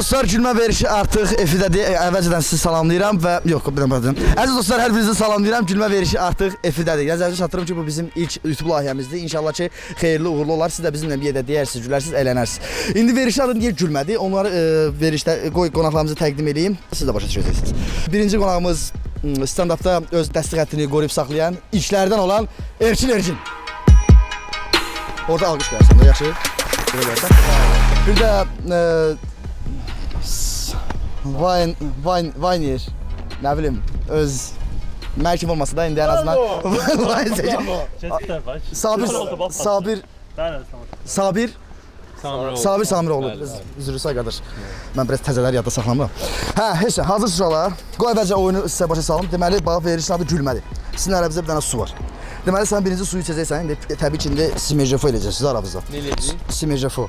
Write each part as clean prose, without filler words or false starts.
dostlar, gülmə verişi artıq F-dədir. Əvvəlcədən sizi salamlayıram və yox, bilmədim. Əziz dostlar, hər birinizi salamlayıram. Gülmə verişi artıq F-dədir. Nəzərinizə çatdırım ki, bu bizim ilk YouTube layihəmizdir. İnşallah ki, xeyirli uğurlu olar. Siz də bizimlə bir yerdə deyərsiniz, gülərsiniz, əylənərsiniz. İndi verişi adı niyə gülmədi? Onları verişdə qonaqlarımızı təqdim edeyim. Siz də başa düşəcəksiniz. Birinci qonağımız stand-upda öz dəstək xəttini qoruyub saxlayan ilklərdən olan Elçin Ergin. Orada alqış gəlsin, yaxşı. Bir də Vayner, nə bilim, öz mərkib olmasa da indi ən azından Sabir Samiroğlu. Üzrü say qardaş. Mən biraz təzələr yadda saxlamıram. Hə, heç nə, hazır uşaqlar. Qoy əvvəlcə oyunu sizə başa salım. Deməli, bax verişin adı gülmədir. Sizin əlinizdə bir dənə su var. Deməli, sən birinci suyu içəcəksən, indi təbii ki, indi simerjefo eləyəcəksiniz aranızda. Nə eləyəcək? Simerjefo.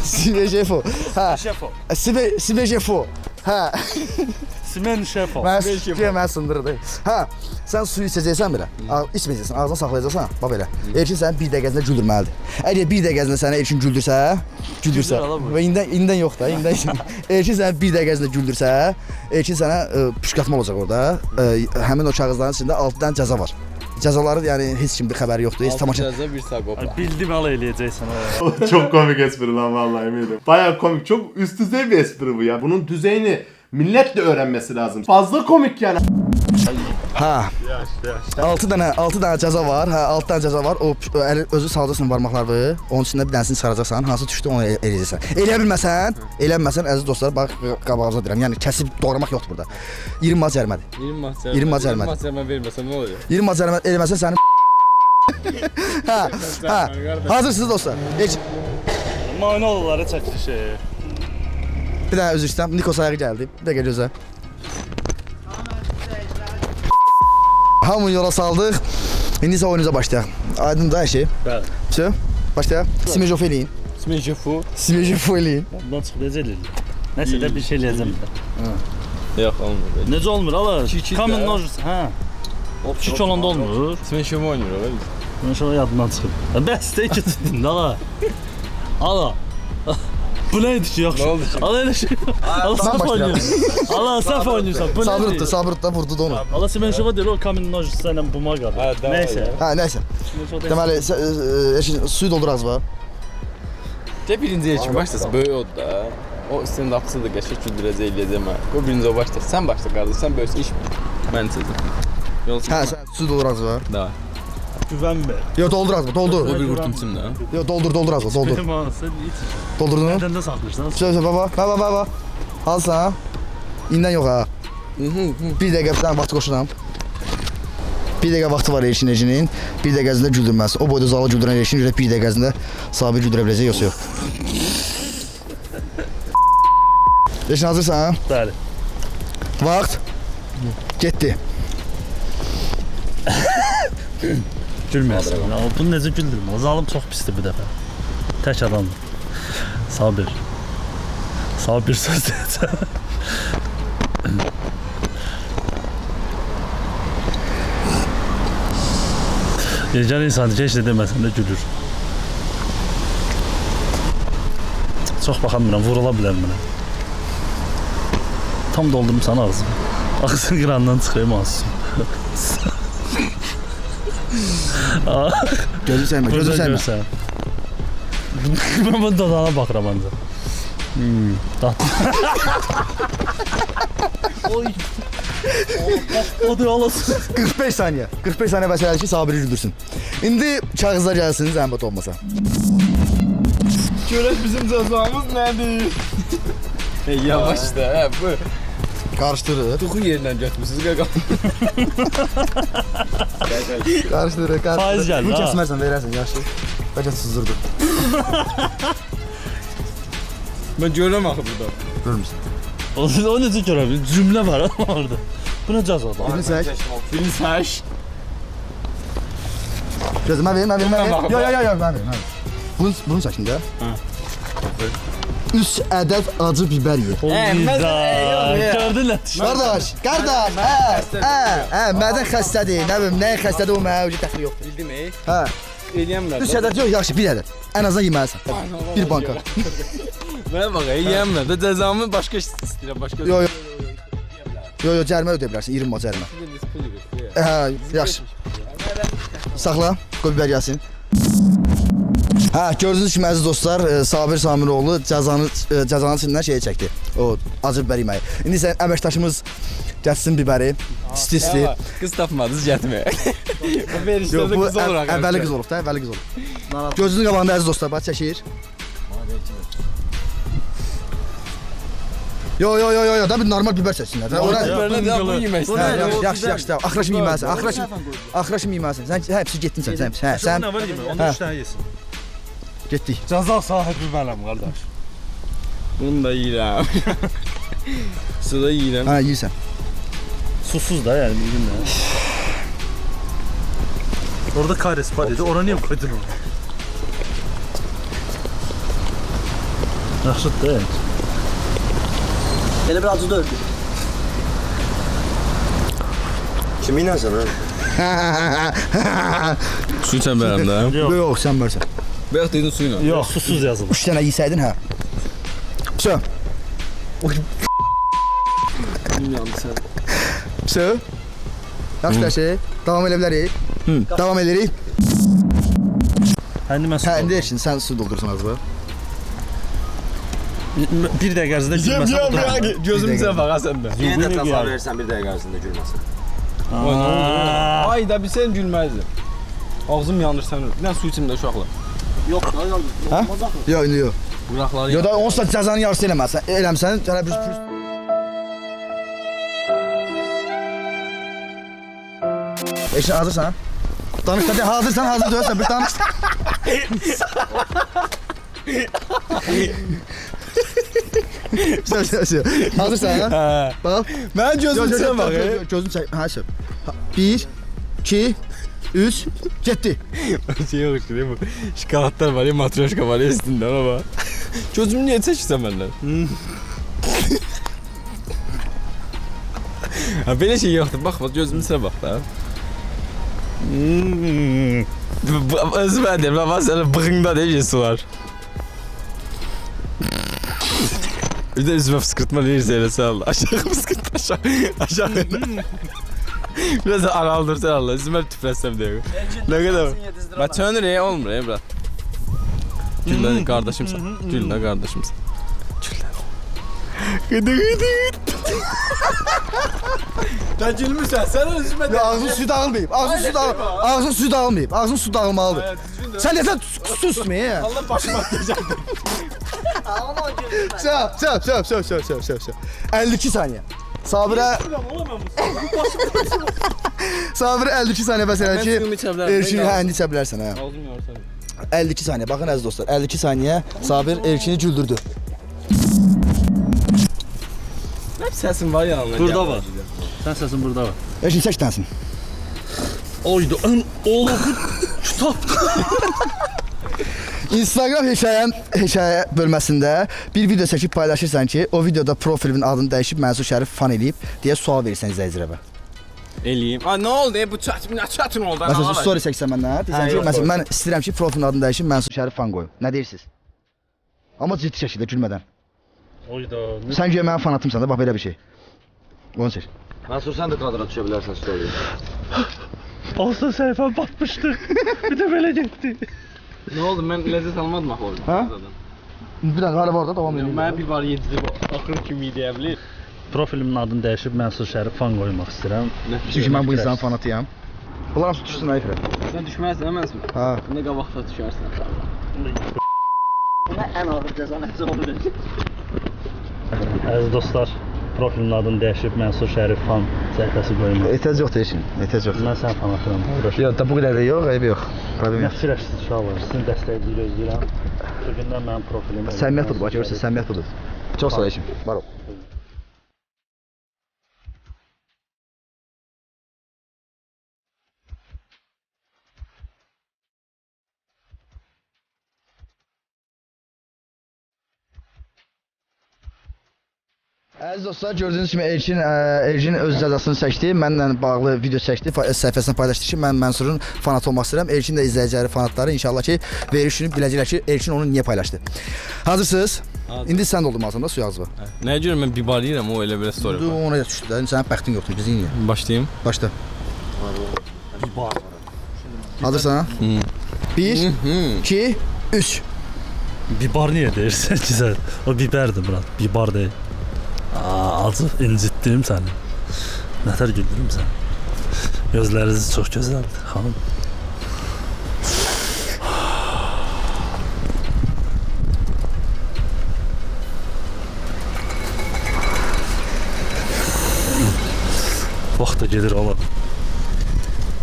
Simerjefo. Hə. Simerjefo. Hə. Simerjefo. Mən sındırdı. Hə. Sən suyu içəcəksən belə. İçməyəcəksən, ağzına saxlayacaqsan. Bax belə. Elçin sənin bir dəqiqəsində güldürməlidir. Əgər bir dəqiqəsində sənə Elçin güldürsə və indən yox da, indən. Elçin sənə bir dəqiqəsində güldürsə, Elçin sənə püşkatma olacaq orada. Həmin o kağızların içində 6 dənə cəza var. Cəzaları yəni heç kim bir xəbəri yoxdur. Heç tamaşa. Cəza bir saqopa. Bildim ala eləyəcəksən. Çok komik espri lan vallahi eminim. Bayağı komik. Çok üst düzey bir espri bu ya. Bunun düzeyini millet de öğrenmesi lazım. Fazla komik yani. Ha. 6 dənə cəza var. Hə, 6 dənə cəza var. O özü salacaqsan barmaqlarını. Onun içində bir dənəsini çıxaracaqsan. Hansı düşdü onu eləyəcəksən. Eləməsən əziz dostlar, bax qabağınıza deyirəm. Yəni kəsib doğramaq yoxdur burada. 20 manat cərimədir. 20 manat cərimə. 20 manat cərimə. 20 manat cərimə verməsən nə olur? 20 manat cərimə eləməsən sənin Hə. Hazırsınız dostlar. Heç Mane olurlar çəkilişi. bir dənə üzr istəyirəm. Nikos ayağı gəldi. Bir dəqiqə gözlə. Hamını yola saldıq. İndi isə oyunuza başlayaq. Aydın da hər şey. Bəli. Все, başlayaq. Simerjefo eləyin. Simerjefo. Simerjefo eləyin. Ondan çıxıb eləyir. Nəsə də bir şey eləyəcəm də. Yox, olmur. Necə olmur ala? Kamen nojus, hə. Çiç olanda olmur. Simerjefo oynayır o. Mən şöyle yadımdan çıxıb. Bəs də iki tutdun ala. Ala. Bu neydi ki yaxşı? Nə oldu ki? Ala elə şey. Ala səhv oynayırsan. Ala səhv oynayırsan. Bu Sabır tutdu, vurdu da onu. Allah Simerjefo deyir, o kamen nojus ilə buma qalır. Nəysə. Hə, nəysə. Deməli, suyu doldur ağzına. De birinci Elçin başlasın, böyük oldu da. O stand-upçı da qəşəng güldürəcək eləyəcəm. O birinci o başlar. Sən başla qardaş, sən böyüsün iş. Mən çözüm. Hə, sən suyu doldur ağzına. Da. Güvənmə. Yox, doldur ağzına, doldur. O bir qurtum içimdə. Yox, doldur ağzına, doldur. Sən iç. Doldurdun mu? Nədən də saxlayırsan? Söyle baba. Alsan. İndən yox ha. Bir dəqiqə bir dənə vaxt qoşuram. Bir dəqiqə vaxtı var Elçin Erginin. Bir dəqiqəsində güldürməz. O boyda zalı güldürən Elçin görə bir dəqiqəsində Sabir güldürə biləcək yoxsa yox. Elçin hazırsan? Bəli. Vaxt. Getdi. Gülməyəsən. Bunu necə güldürmə? Zalım çox pisdir bu dəfə. Tək adamdır. Sabir. Sabir söz deyəcəm. Yegan insan heç nə deməsən də gülür. Çox baxamıram, vurula bilər mənə. Tam doldurmuşsan sana ağzını. Ağzını qırandan çıxayım ağzını. Gözü sənmə. Mən bu dadana baxıram ancaq. Oy. O da alasın. 45 saniyə. 45 saniyə bəsələdir ki, Sabiri güldürsün. İndi kağızlar gəlsin, zəhmət olmasa. Görək bizim cəzamız nədir? Yavaş da, bu. Qarışdırır. Tuxu yerindən götmüsünüz qaqa. Qarışdırır. Faiz gəldi, Bunu ha. kəsmərsən, verərsən, yaxşı. Bəlkə suzdurdu. Mən görürəm axı burada. Görmüsən. O necə görə bilir? Cümlə var orada. Bu nə cəzadır? Birini sək. Birini sək. Gözüm, mən verim. Yox, mən verim. Bunu sək şimdi. 3 ədəd acı biber ye. Gördün nə? Qardaş, mədən xəstədir, nə bilim, nəyin xəstədir o mənə öyle dəxli yoxdur. Bildim ey. Hə. Eləyəmlər. 3 ədəd yox, yaxşı, 1 ədəd. Ən azından yeməlisən. Bir banka. Mənə bax, yeyəmlər də cəzamı başqa istəyirəm, başqa. Yo, cərimə ödeyə bilərsən, 20 manat cərimə. Hə, yaxşı. Saxla, qoy bibər gəlsin. Hə, gördüyünüz kimi əziz dostlar, Sabir Samiroğlu cəzanın içindən şeyi çəkdi. O acı bibər yeməyi. İndi sən əməkdaşımız gətirsin bibəri, isti-isti. Qız tapmadınız, getməyə. Bu Yox, verişlərdə bu qız olur axı. əvvəli qız olub da, əvvəli qız olub. Gözünün qabağında əziz dostlar, bax çəkir. Yo, da bir normal bibər çəksinlər. Bibərlə də bunu yemək istəyirəm. Yaxşı, axıra kimi yeməlisən, axıra kimi yeməlisən. Sən hepsi getdin sən. Sən nə var yemə? Onda 3 dənə yesin. Getdik. Cəza sahibi mənəm qardaş. Bunu da yeyirəm. Suda yeyirəm. Hə, yeyirsən. Susuz da yəni bildim də. Orada kares var idi. Ora niyə qoydun onu? Yaxşıdır da. Elə bir acı da öldü. Kiminlə sən ha? Su içəm bərəm də. Yox, sən bölsən. Bayaq dedin suyla. Yox, susuz yazılır. 3 dənə yeyəydin, hə. Vso. Bilmirəm sən. Vso. Yaxşı şey. Davam edə bilərik. Davam edirik. İndi mən Hə, indi eşin, sən su doldursan az bu. bir dəqiqə ərzində gülməsən. Gözümüzə bax sən də. Yenə də tasar verirsən bir dəqiqə ərzində gülməsin. Oy, nə oldu? Ay da bilsən gülməzdim. Ağzım yanır sən. Bir dənə su içim də uşaqlar. Yox, da yandı. Hə? Yox, indi yox. Qıraqları Yox da onsuz da cəzanın yarısı eləməsən. Eləmsən, hələ bir Eşin hazırsan? Danış da hazırsan, hazır deyilsən, bir danış. Söz. Hazırsan ha? Bax. Mən gözüm içə bax. Gözünü çək. Hə, söz. 1 2 3 getdi. Şey yox ki, bu şokoladlar var ya, matryoşka var ya üstündə ona bax. Gözümü niyə çəkirsən məndən? Ha, belə şey yoxdur. Bax, gözümün içə bax da. Özü mən deyim, bax, sənin bığında deyil sular. Bir de üzüme fıskırtma neyse eləsə Allah. Aşağı fıskırtma aşağı. Biraz da araldırsan Allah. Üzüme tüpləsəm deyək. Ne kadar? Bak çönür ya, olmur ya bırak. Güllə kardeşimsən. Güllə kardeşimsən. Güllə. Gıdı. Sen gülmüşsən. Sen üzüme de. Ağzın suyu dağılmayıb. Ağzın suyu dağılmayıb. Ağzın suyu dağılmalıdır. Sen yeter susma ya. Allah başıma atacak. Söv. 52 saniye. Sabir'e 52 saniye mesela ki Erşin'i indi içə bilərsən ha. Ağzım yorsan. 52 saniye. Bakın əziz dostlar. 52 saniye Sabir Erşin'i güldürdü. Hep sesin var ya Allah. Burada var. Sən səsin burada var. Erşin çək dansın. Oydu. Oğlum kitap. Instagram hekayə bölməsində bir video çəkib paylaşırsan ki, o videoda profilimin adını dəyişib Mənsur Şərif fan eləyib deyə sual verirsən izləyicilərə. Eləyim. Ay, nə oldu? Bu çətin oldu. Məsələn, story çəksən məndən, deyirsən ki, yox, məsələn, mən istəyirəm ki, profilin adını dəyişib Mənsur Şərif fan qoyum. Nə deyirsiniz? Amma ciddi şəkildə gülmədən. Oyda. Sən güya mənim fanatımsan da, bax belə bir şey. Onu seç. Mənsur sən də kadra düşə bilərsən story. Olsa səhifə batmışdı. Bir də belə getdi. Ne oldu? Ben lezzet almadım axı orada. Ha? Bir dakika hala orada devam edelim. Mənə bir var yedizib axır kimi deyə bilir. Profilimin adını dəyişib Mənsur Şərif fan qoymaq istəyirəm. Çünki mən bu insanın fanatıyam. Bunlar hamısı düşsün ayıfır. Sən düşməzsən, əməzmi? Ha. Bunda qabaqda düşərsən. Buna ən ağır cəza nəsə olur. Əziz dostlar, profilimin adını dəyişib Mənsur Şərif fan səhifəsi qoymaq. Ehtiyac yoxdur eşin. Ehtiyac yoxdur. Mən sən fanatıyam. Yox, da bu qədər də yox, ayıb yox. Problem yox. Fikirləşsiz uşaqlar, sizin dəstəyinizi gözləyirəm. Bugündən mənim profilim. Səmiyyət budur, bax görürsən, səmiyyət budur. Çox sağ ol eşin. Var ol. Əziz dostlar, gördüyünüz kimi Erkin öz cəzasını çəkdi. Mənlə bağlı video çəkdi, səhifəsində paylaşdı ki, mən Mənsurun fanatı olmaq istəyirəm. Erkin də izləyiciləri, fanatları inşallah ki, veriş günü biləcəklər ki, Erkin onu niyə paylaşdı. Hazırsınız? İndi sən doldurmalısan da suyu ağzına. Nəyə görə mən bibar yeyirəm, o elə belə story. Dur ona düşdü də. Sənin bəxtin yoxdur, biz yeyək. Başlayayım. Başla. Bibar. Hazırsan? 1 2 3. Bibar niye deyirsən ki sən? O biberdir Murat, bibar deyil. Acı incitdim səni. Nətər güldürüm səni. Gözləriniz çox gözəldir, xanım. Vaxt da gedir oğlum.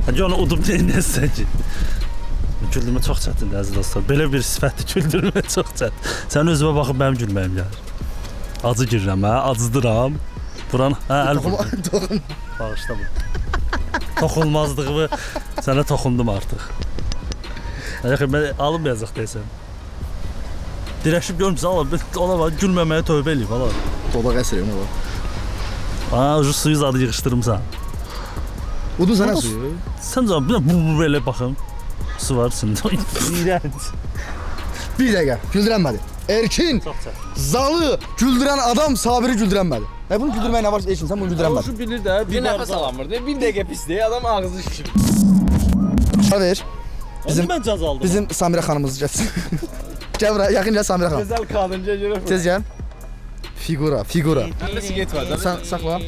Hadi onu udum deyəsən ki. Güldürmə çox çətindir əziz dostlar. Belə bir sifətdir, güldürmə çox çətin. Sən özümə baxıb mənim gülməyim gəlir. Acı girirəm, acıdıram. Buran, əl vurdum. Toxum. Bağışla bunu. Toxunmazlığımı sənə toxundum artıq. Yaxı, mən alınmayacaq deyəsən. Dirəşib görmüsən, ona var, gülməməyə tövbə eləyib, ala. Dodaq əsrəyim ola. Ucu suyu zadı yığışdırımsan. Udun sənə suyu. Sən canım, bu belə baxım. Su var içində. İğrənc. Bir dəqiqə, güldürənmədi. Erkin, Çox çətin. zalı, güldürən adam Sabiri güldürənmədi. Bunu güldürməyə nə var Erkin, sən bunu güldürənmədin. Şu bilir də, bir nəfəs alamırdı. Bir dəqiqə pisdir, adam ağzı şişir. Şuna ver. Bizim mən cəza aldım. Bizim Samirə xanımımızı gəlsin. Gəl bura, yaxın gəl Samirə xanım. Gözəl qadınca görə. Tez gəl. Figura, figura. Məndə siqet var da. Sən saxla.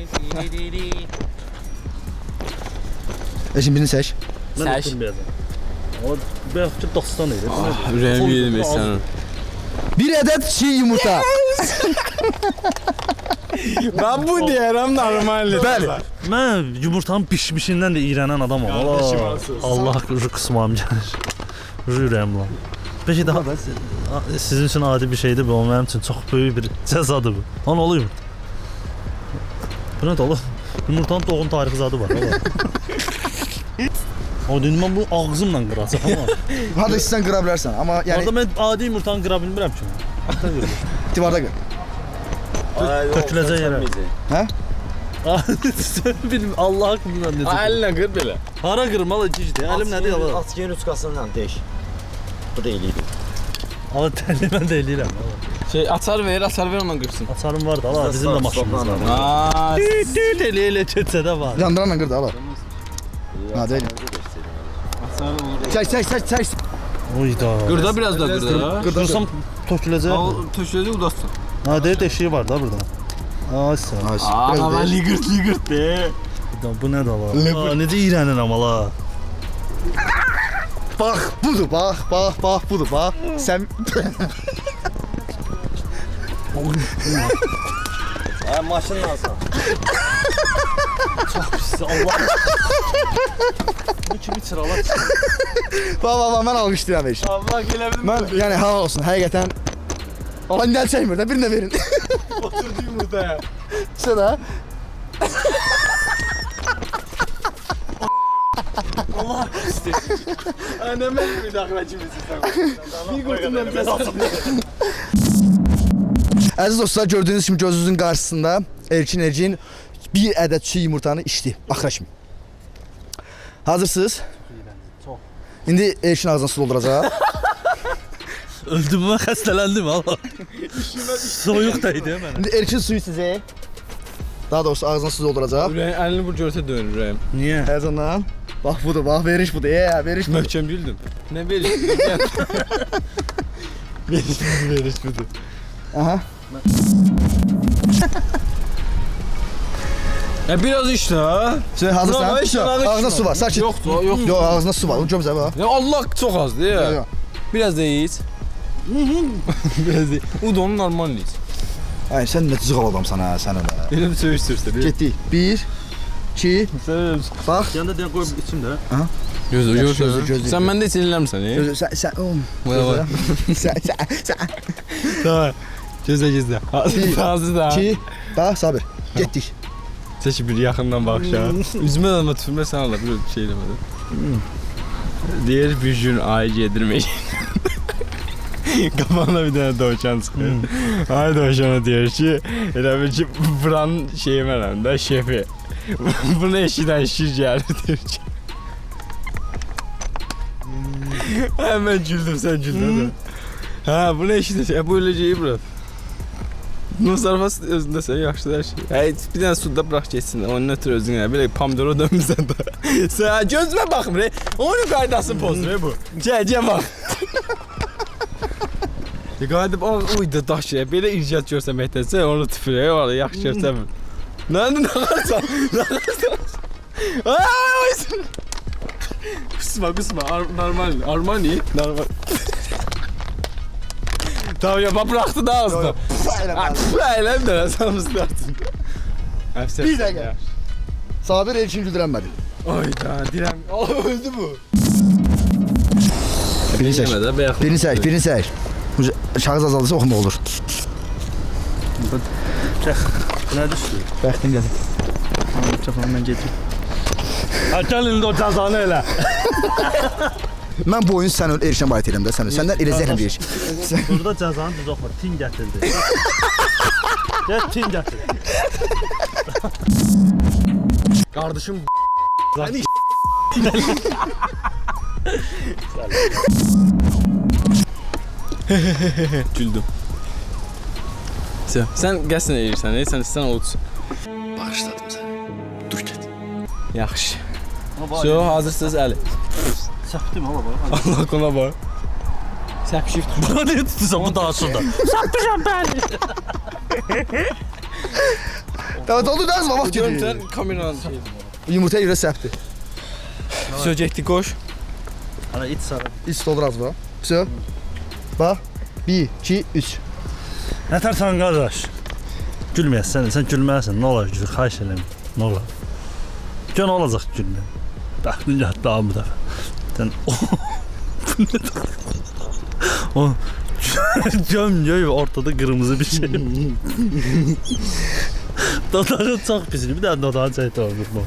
Eşin birini seç. Mən Səş. oturmayacağam. O bəlkə dostdan idi. Ürəyimi yedim sənin. Bir adet çiğ yumurta. Ben bu deyərəm normaldir. Bəli. Mən yumurtanın bişmişindən də iğrənən adamam. Qardeşim Allah, olsun. Allah qısmam gəlir. Ürəyim lan. Peki daha sizin üçün adi bir şeydir bu, mənim üçün çox böyük bir cəzadır bu. Lan olur yumurta. Bu nədir oğlum? Yumurtanın doğum tarixi zadı var. O dedim mən bu ağzımla qıracağam ama. Hadi istəsən qıra bilərsən, amma yəni Orada mən adi yumurtanı qıra bilmirəm ki. divarda qır. Töküləcək yerə. Hə? Bilmim Allah haqqında necə. Əlinlə qır belə. Hara qırmalı gicdir. Əlim nədir ala? Askerin uçkasından değiş. Bu da iyiydi. Ala təli mən də eləyirəm. Şey açar ver ondan qırsın. Açarım var da ala bizim də maşınımız var. Aa, Düt elə keçsə də var. Yandıranla qır da ala. Ha deyil. Çək. Oyda. qırda biraz da qırda. Qırsam töküləcək. Al töşlədi udasın. Ha deyir deşiyi var da burada. Ay sən. Aa, ben ligırt de. Bu nədir ala? Necə iyrənirəm ala? Bax, budur, bax, budur, bax. Sən Ha maşını alsan. Pis Allah. Bu kimi çırala. bax, mən alqışlayıram eş. Allah gelebilir. Mən yəni halal olsun, həqiqətən. Alan gəl çəkmir də, birinə verin. Oturdu yumurtaya. Sənə. Allah pisdir. Anneme bir dakika kimisi sen. Bir kurtumdan bir Əziz dostlar, gördüyünüz kimi gözünüzün qarşısında Erkin bir ədəd çiğ yumurtanı içdi. Axıra kimi. Hazırsınız? Çox. İndi Erkin ağzına su dolduracaq. Öldüm mən xəstələndim Allah. Soyuq dəydi mənə. İndi Erkin suyu içəcək. Daha doğrusu ağzına su dolduracaq. Ürəyim, əlini bu görsə dönür ürəyim. Niyə? Həzandan. Bax budur, bax veriş budur. Veriş budur. Möhkəm güldüm. Ne veriş? veriş budur. Aha. Ya biraz iç la. Sen hazırsan? Bravo, iç, bravo, Ağzına iç. su var, sakin. Yok, yok. Yok, ağzına su var. Onu gömzə bax. Ya Allah çok azdı ya. Yok. Biraz da iç. Biraz da. O da onun normal iç. Ay sən nə cığal adamsan ha, sən öyle. Benim söğüştürsə. Getdik. 1 2 bax. Yanında deyən qoy içimdə. Gözü, Yaxşı, gözü. gözü. Sen bende sinirler misin? Sən Vay vay. sən Tamam. Gözle. Ağzı da. 2 bax sabır. Getdik. Seçi bir yakından bak ya. Üzme ama tüfürme sen Allah bir şey demedi. Diğer bir gün aici yedirmeyin. Kafana bir tane doğuşan çıkıyor. Ay doğuşana diyor ki, elə ki buranın şeyi mənəm də şefi. Bunu eşidən şir gəlir diyor ki. Hemen güldüm sen güldün. Ha bunu eşidən. Bu öleceği bırak. Musarfas özündə sən yaxşıdır hər şey. Hey, bir dənə suda burax keçsin. Onun ötürü özünə belə pomidora dönmüsən də. Sən gözümə baxmır. Onun qaydasını pozur bu. Gəl bax. Qayıdıb uydu daş ya. Belə icad görsən məhtəsə onu tüfürəyə var, yaxşı görsən. Nə qarsan? Ay! Kusma. Armani. Tamam ya, bıraktı da ağzına. Eylem de sen ıslattın. Bir dakika. Sabir Elçin güldürənmədi. Oyda direm. Öldü bu. Birini seç. Birini seç. Şahıs azaldıysa oxuma olur. Nə düşdü? Bəxtin gəlir. Çapanı mən getir. Ha, gəl indi o cəzanı elə. Mən bu oyunu sən erişən bayat edirəm də sən. Səndən elə zəhləm deyir. Burada cəzanı düz oxu. Tin gətirdi. Gəl tin gətir. Kardeşim güldüm. Sen qəsdən edirsən, sən olsun. Bağışladım səni. Dur get. Yaxşı. Hazırsınız Əli. Səpdim hala bax. Allah qona bax. Səpşif. Buna niyə tutursan bu daşında? Səpmişəm mən. Tamam doldu da az vaxt Görüm gedir. sən kameranın şeyi. Yumurtaya görə səpdi. Söyleyecektik koş. Ana iç sarı. İç doldur az bax. Все. Bax. 1 2 3. Nətərsən qardaş? Gülməyəsən, sən gülməlisən. Nə olar gül, xahiş eləmə. Nə olar? Gör nə olacaq gülmə. Bəxtin gəldi daha bu dəfə. Sən o göm ortada qırmızı bir şey. Dodağın çox pisdir. Bir dənə dodağın çəkdi olur bu.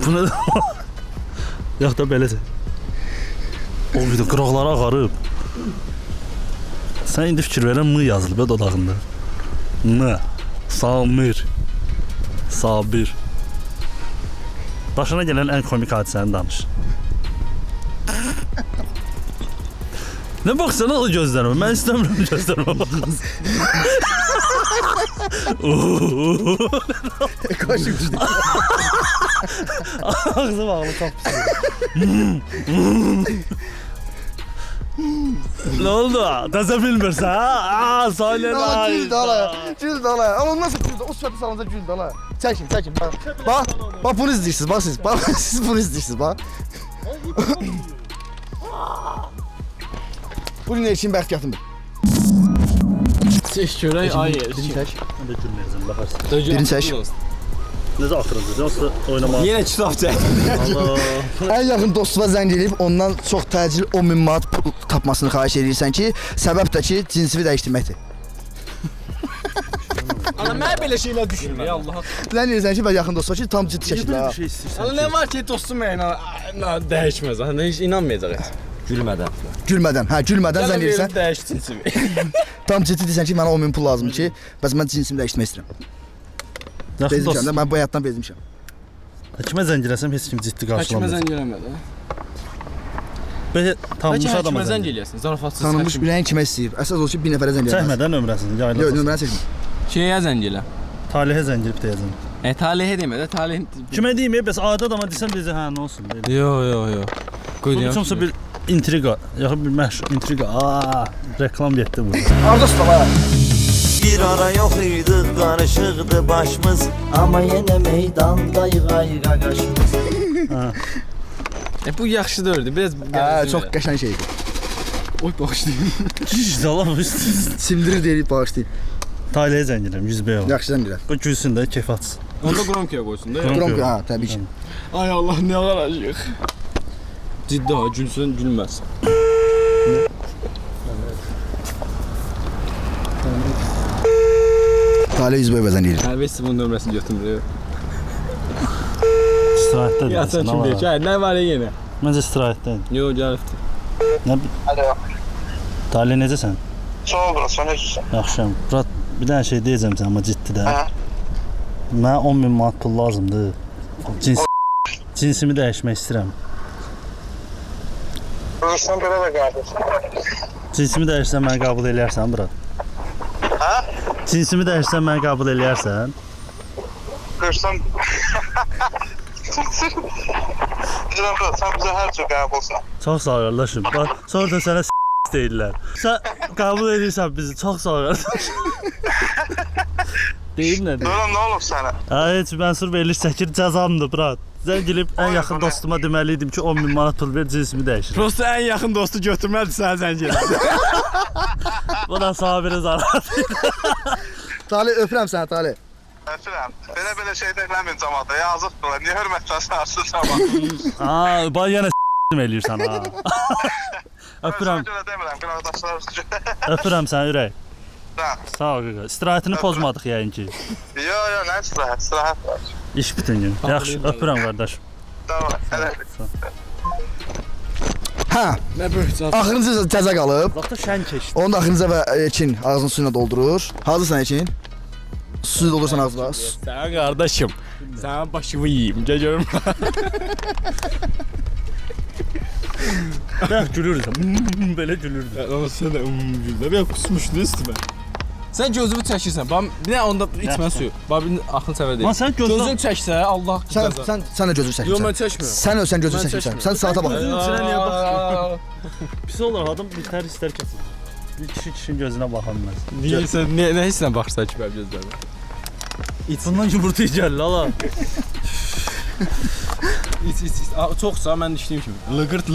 Bu nə? Yox da belədir. O bir də qıraqları ağarıb. Sən indi fikir verən M yazılıb ya dodağında. M. Samir. Sabir. Başına gələn ən komik hadisəni danış. Nə baxsan o gözlərime? Mən istəmirəm gözlərime baxasın. Kaşık düşdü. Ağzım ağlı çox pis. Nə oldu? Təzə bilmirsən ha? Saylen ay. Gül dala. Gül dala. Ama nasıl gül? O söhbət salonda gül dala. Çəkin. Bax. Bax bunu izləyirsiniz. Bax siz. Bax siz bunu izləyirsiniz. Bax. Bu gün için bəxt yatımdır. Seç görək ay yer. Birini çək. Mən də gülməyəcəm, baxarsın. Birini çək. Necə axırıncı? Yoxsa oynamaq? Yenə kitab çək. Allah. Ən yaxın dostuna zəng edib ondan çox təcil 10.000 manat pul tapmasını xahiş edirsən ki, səbəb də ki, cinsini dəyişdirməkdir. Ana mən belə şeylər düşünmürəm. Allah. Zəng edirsən ki, mən yaxın dostuna ki, tam ciddi Niyə şəkildə. belə ha. bir şey istəyirsən? Ana nə var ki dostum mənə dəyişməz. Ana heç inanmayacaq heç. Gülmədən. Gülmədən, gülmədən zəng edirsən. Dəyişsin. Tam ciddi deyirsən ki, mənə 10.000 pul lazımdır ki, bəs mən cinsimi dəyişdirmək istəyirəm. Yaxın Bezmişəm dost. də, mən bu həyatdan bezmişəm. Kimə zəng eləsəm heç kim ciddi Həkimə qarşılamır. zəng eləmədi. Belə tanınmış Həkimə adama zəng zəng. eləyəsən. Zarafatsız Tanınmış həkim. bilən kimə istəyir? Əsas o ki, bir nəfərə zəng eləməz. Çəkmədən nömrəsini Yox, yayla. nömrəni çəkmə. Şeyə zəng elə. Talihə zəng edib deyəcəm. Talihə demə də, talih. Kimə deyim, bəs adi adama desəm deyəcək, hə, nə olsun. deyəcək. Yo. Bu üçüncü bir intriqa, yaxın bir məşq, intriqa. Reklam getdi burada. Arda Ustava. Bir ara yok idi, karışıktı başımız. Ama yine meydandayıq ayıqa qaşımız. Bu yaxşı dördü. Biraz Çox qəşəng şeydir. Oy bağışlayın. Dalam Simdirir deyib bağışlayıb. Talihə zəng edirəm, 100 bey ol. Yaxşı zəng edirəm. O gülsün də, keyf atsın. Onda qromkaya qoysun da. Qrom, ha, təbii ki. Ay Allah, nə qaracıq. Ciddi ha, gülsün, gülməz. Talih 100 boy zəng edir. Vəsi bunun nömrəsini götürmür. İstirahətdə Ya sən kim deyək? Nə var yenə? Məncə istirahətdə. Yo, gəlibdi. Nə? Alo. Talih necəsən? Sağ ol bro, sen necəsən? Yaxşıyam. Murat, bir dənə şey deyəcəm sənə, amma ciddi də. Hə? Mənə 10.000 manat pul lazımdır. Cinsimi dəyişmək istəyirəm. Sen belə də qardaş. Cinsimi dəyişsən məni qəbul edərsən, Murat. Hə? Cinsimi dəyişsən məni qəbul eləyərsən? Qırsam... Deyirəm bro, sən bizə hər cür qəbulsan. Çox sağ ol qardaşım. Bax, sonra da sənə deyirlər. Sən qəbul edirsən bizi. Çox sağ ol qardaşım. Deyim nədir? Deyirəm, nə olub sənə? Heç Mənsur veriliş çəkir, cəzamdır, brat. Zəng gəlib ən yaxın dostuma deməliydim ki, 10.000 manat pul ver, cinsimi dəyişir. Prosta ən yaxın dostu götürmədi sənə zəng elədi. Bu da sabiri zarar. Talih öpürəm səni Talih. Əfirəm, belə şey deyilməyin cəmaata, yazıqdırlar, niyə hörmətlə sarsın cəmaat? Bax yenə eləyirsən ha. Öpürəm. Görə demirəm, qıraqdaşlar Öpürəm səni ürək. Hə. Sağ ol qaqa. İstirahətini pozmadıq yəqin ki. Yo, nə istirahət var. İş bütün gün. Yaxşı, öpürəm qardaşım. Tamam, hələ. Hə, Nə böyük axırıncı təzə qalıb. Vaxtda şən keçdi. Onu da axırıncı və Ekin ağzını suyuna doldurur. Hazırsan Ekin? Suyu doldursan ağzına. Sən qardaşım. Sənin başımı yeyim. Gəl görüm. Bəh gülürdüm. Belə gülürdüm. Ama sen de güldü. Bir kusmuşdu üstüme. Sen gözümü çəkirsən. Bax bir də onda içmə suyu. Bax bir axın səvər deyil. Lan sən Gözün çəksə Allah Sən də gözünü çəkmirsən. Yox mən çəkmirəm. Sən ölsən gözünü çəkmirsən. Sən saata bax. İçinə niyə baxırsan? Pis olur adam bitər istər kəsin. Bir kişinin gözünə baxanmaz. Niyə sən nə hissə baxırsan ki mənim gözlərimə? Bundan yumurta gəl la. İç. Çoxsa mən içdiyim kimi. Lıqırt.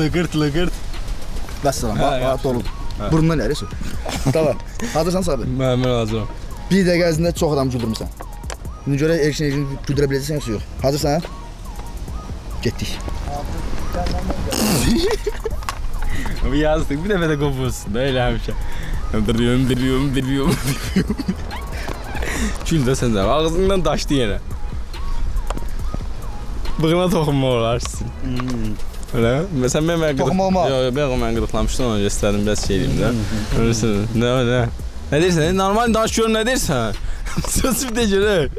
Vəssalam. Hə, Bax, yaxşı. dolub. Burundan əri su. Tamam. Hazırsan Sabir? Mən hazıram. Bir dəqiqə ərzində çox adam güldürmüsən. İndi görə Erkin güldürə biləcəksən yoxsa yox? Hazırsan? Getdik. Bir yazdık bir dəfə də qopursun da elə həmişə. Dırıyorum. Gül də sən də ağzından daşdı yenə. Bığına toxunma olar sizin. Öyle mi? Mesela ben Toxunma olma. Yok ben gıdıklamıştım onu gösterdim biraz şey diyeyim de. Öylesin. Ne? Ne dersen? Normal danışıyorum ne dersen? Söz bir de göre.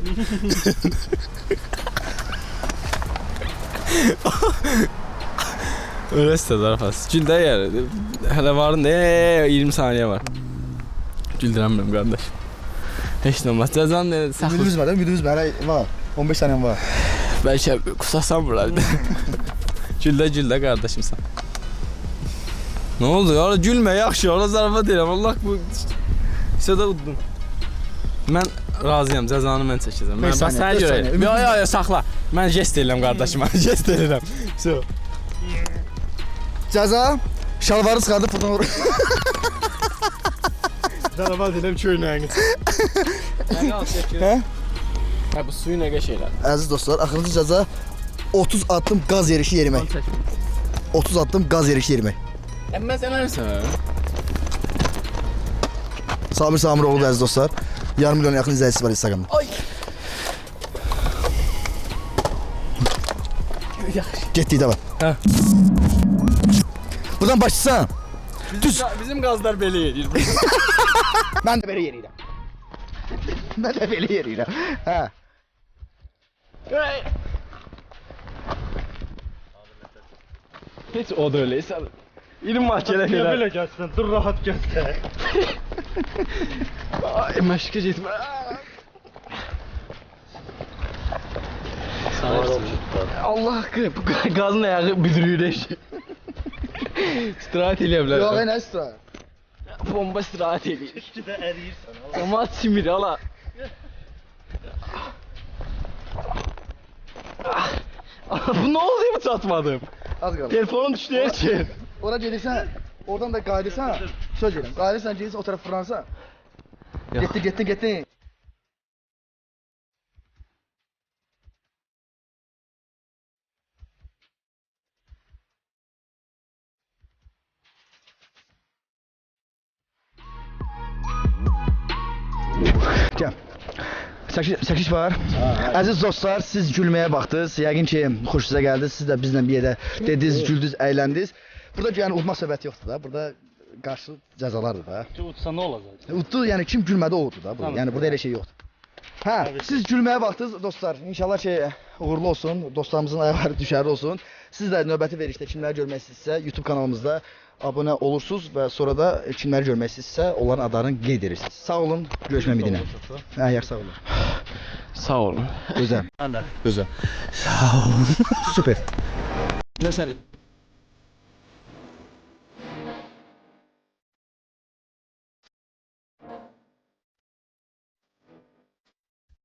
Öylesi de zarafas. Güldə yer. Hələ varın da 20 saniye var. Güldürəmirəm qardaş. Heç nə olmaz. Cəzan saxla. Müdürümüz var. Var. 15 saniyem var. Bəlkə qusasam buralar. Güldə qardaşımsan. Nə oldu ya? Gülmə yaxşı. Ona zarafat edirəm. Allah bu hisədə uddum. Mən razıyam. Cəzanı mən çəkəcəm. Mən bax sənə görə. Yo, saxla. Mən jest edirəm qardaşıma. Jest edirəm. So. Cəza şalvarı çıxardıb buradan vurur. Zarafat edirəm köynəyini. Nə qalacaq? Hə bu suyu nə qəşənglər. Əziz dostlar, axırıncı cəza 30 addım qaz yerişi yerimək. 30 addım qaz yerişi yerimək. Mən sənərsən. Sabir Samiroğlu əziz dostlar. Yarım milyon yaxın izləyicisi var Instagramda. Ay. Getdik də var. Hə. Buradan başlasan. Bizim qazlar belə yedir. Mən də belə yeriyirəm. Mən də belə yeriyirəm. Hə. Heç o da öyleysə. İlim mahkələ elə. Belə gəlsən, dur rahat gəl. Ay məşqə getmə. Allah haqqı bu qazın ayağı büdürüyür eşi. İstirahət eləyə bilər. Yox, nə istirahət? Bomba istirahət eləyir. İki də əriyirsən. Ama simir ala. Bu ne oluyor mu çatmadım? Az qaldı. Telefonum düştü her şey. Ora gedirsən, oradan da qayıdırsan, söz verirəm. Qayıdırsan, gedirsən o tərəf fırlansan. Getdin. Gəl. Çəkiş var. Əziz dostlar, siz gülməyə baxdınız. Yəqin ki, xoşunuza gəldi. Siz də bizlə bir yerdə dediniz, güldünüz, əyləndiniz. Burada yəni udma söhbəti yoxdur da. Burada qarşı cəzalardır da. Utsa nə olacaq? Uddu, yəni kim gülmədi o uddu da. Yəni burada elə şey yoxdur. Hə, siz gülməyə baxdınız dostlar. İnşallah uğurlu olsun. Dostlarımızın ayaqları düşərli olsun. Siz də növbəti verişdə kimləri görmək istəyirsinizsə YouTube kanalımızda abunə olursunuz və sonra da kimləri görmək istəyirsinizsə onların adlarını qeyd edirsiniz. Sağ olun. Görüşmək ümidinə. Hə, yaxşı sağ olun. Sağ olun. Gözəl. Mən də. Gözəl. Sağ olun. Super. Nə sən?